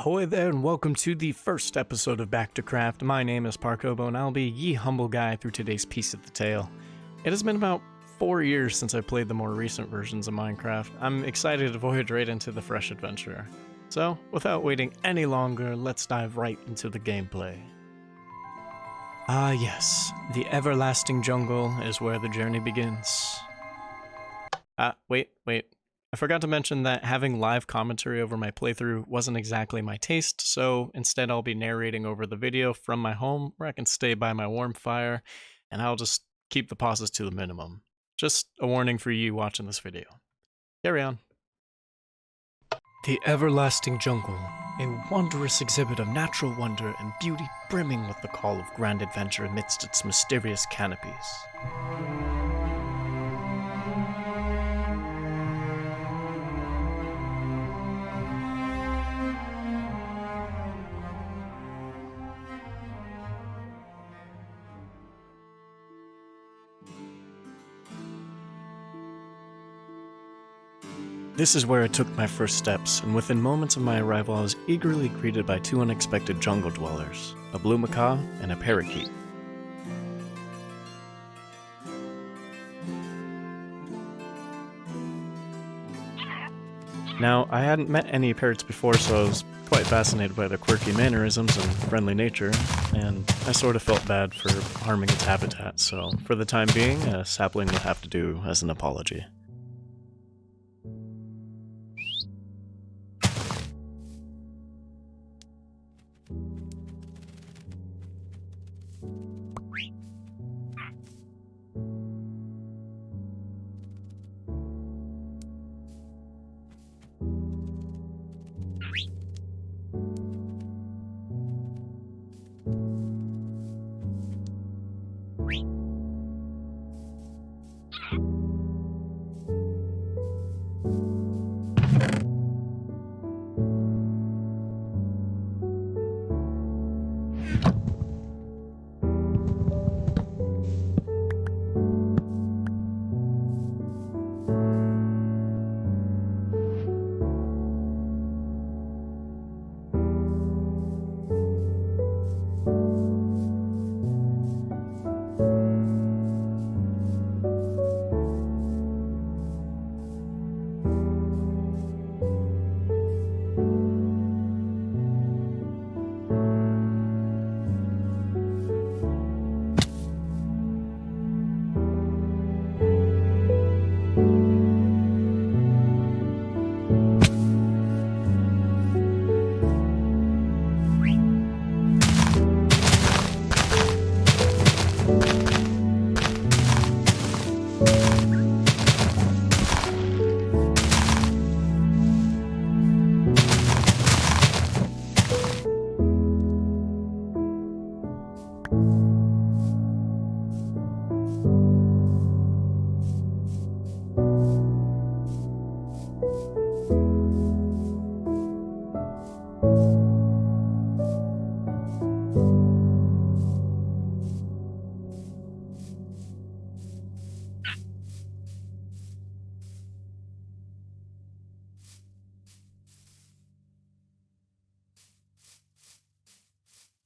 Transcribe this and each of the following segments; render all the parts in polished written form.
Ahoy there, and welcome to the first episode of Back to Craft. My name is Parkobo, and I'll be ye humble guy through today's piece of the tale. It has been about 4 years since I played the more recent versions of Minecraft. I'm excited to voyage right into the fresh adventure. So, without waiting any longer, let's dive right into the gameplay. Ah yes, the everlasting jungle is where the journey begins. Wait. I forgot to mention that having live commentary over my playthrough wasn't exactly my taste, so instead I'll be narrating over the video from my home where I can stay by my warm fire, and I'll just keep the pauses to the minimum. Just a warning for you watching this video. Carry on. The everlasting jungle, a wondrous exhibit of natural wonder and beauty brimming with the call of grand adventure amidst its mysterious canopies. This is where I took my first steps, and within moments of my arrival I was eagerly greeted by two unexpected jungle dwellers, a blue macaw and a parakeet. Now, I hadn't met any parrots before, so I was quite fascinated by their quirky mannerisms and friendly nature, and I sort of felt bad for harming its habitat, so for the time being, a sapling would have to do as an apology.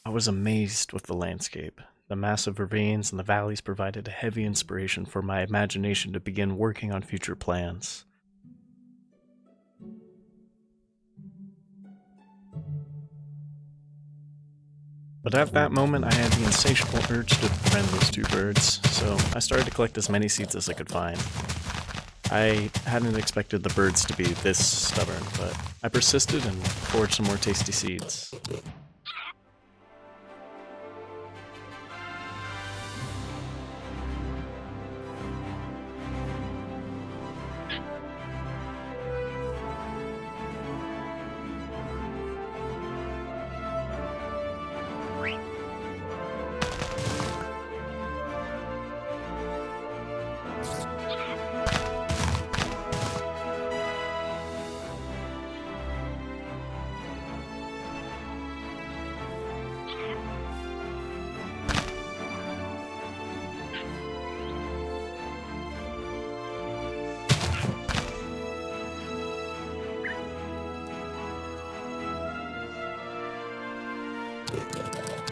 I was amazed with the landscape. The massive ravines and the valleys provided a heavy inspiration for my imagination to begin working on future plans. But at that moment, I had the insatiable urge to befriend those two birds, so I started to collect as many seeds as I could find. I hadn't expected the birds to be this stubborn, but I persisted and foraged some more tasty seeds.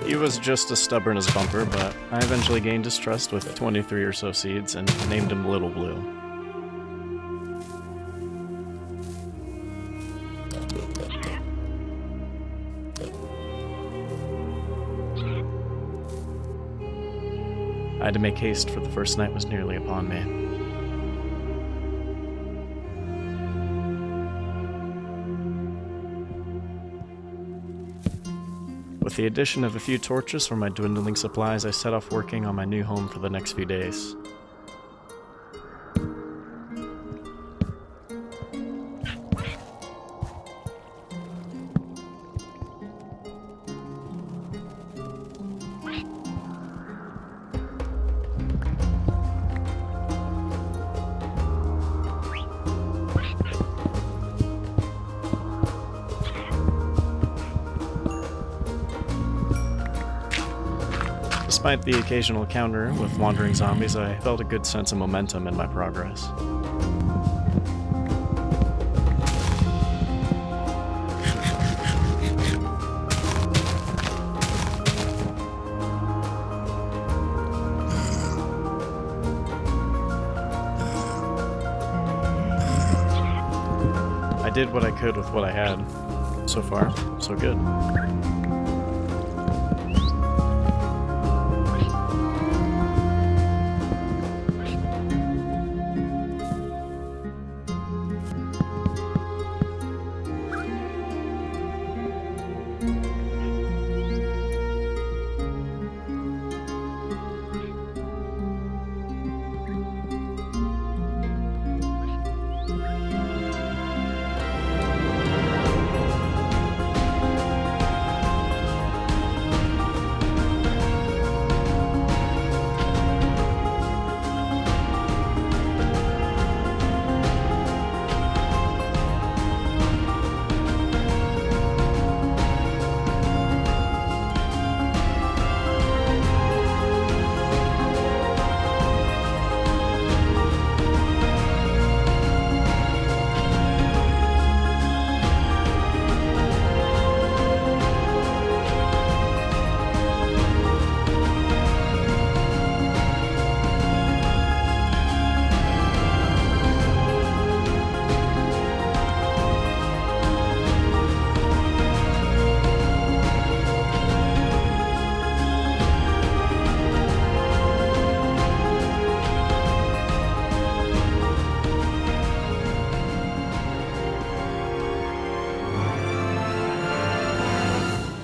He was just as stubborn as Bumper, but I eventually gained his trust with 23 or so seeds and named him Little Blue. I had to make haste, for the first night was nearly upon me. With the addition of a few torches for my dwindling supplies, I set off working on my new home for the next few days. Despite the occasional encounter with wandering zombies, I felt a good sense of momentum in my progress. I did what I could with what I had. So far, so good.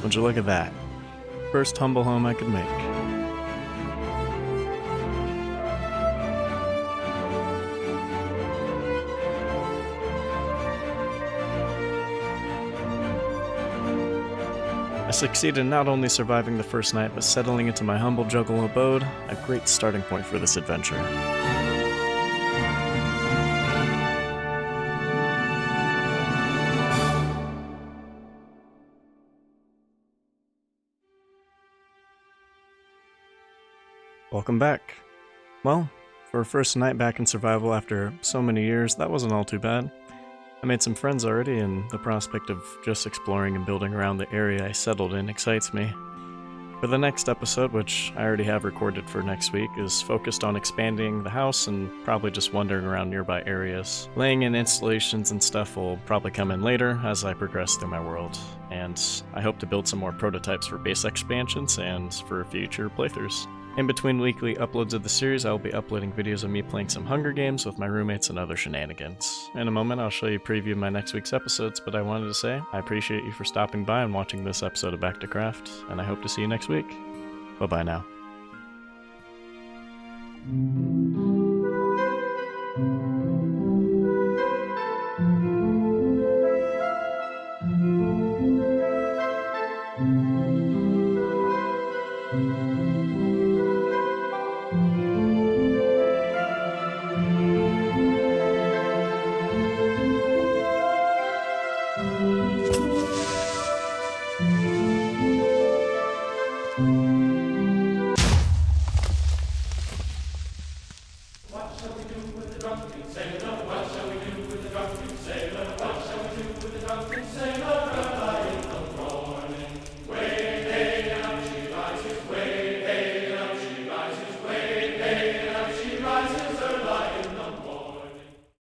Would you look at that? First humble home I could make. I succeeded in not only surviving the first night, but settling into my humble juggle abode, a great starting point for this adventure. Welcome back. Well, for a first night back in survival after so many years, that wasn't all too bad. I made some friends already, and the prospect of just exploring and building around the area I settled in excites me. For the next episode, which I already have recorded for next week, is focused on expanding the house and probably just wandering around nearby areas. Laying in installations and stuff will probably come in later as I progress through my world, and I hope to build some more prototypes for base expansions and for future playthroughs. In between weekly uploads of the series, I will be uploading videos of me playing some Hunger Games with my roommates and other shenanigans. In a moment, I'll show you a preview of my next week's episodes, but I wanted to say I appreciate you for stopping by and watching this episode of Back to Craft, and I hope to see you next week. Bye-bye now. Sailor, what shall we do with the drunken sailor? What shall we do with the drunken sailor?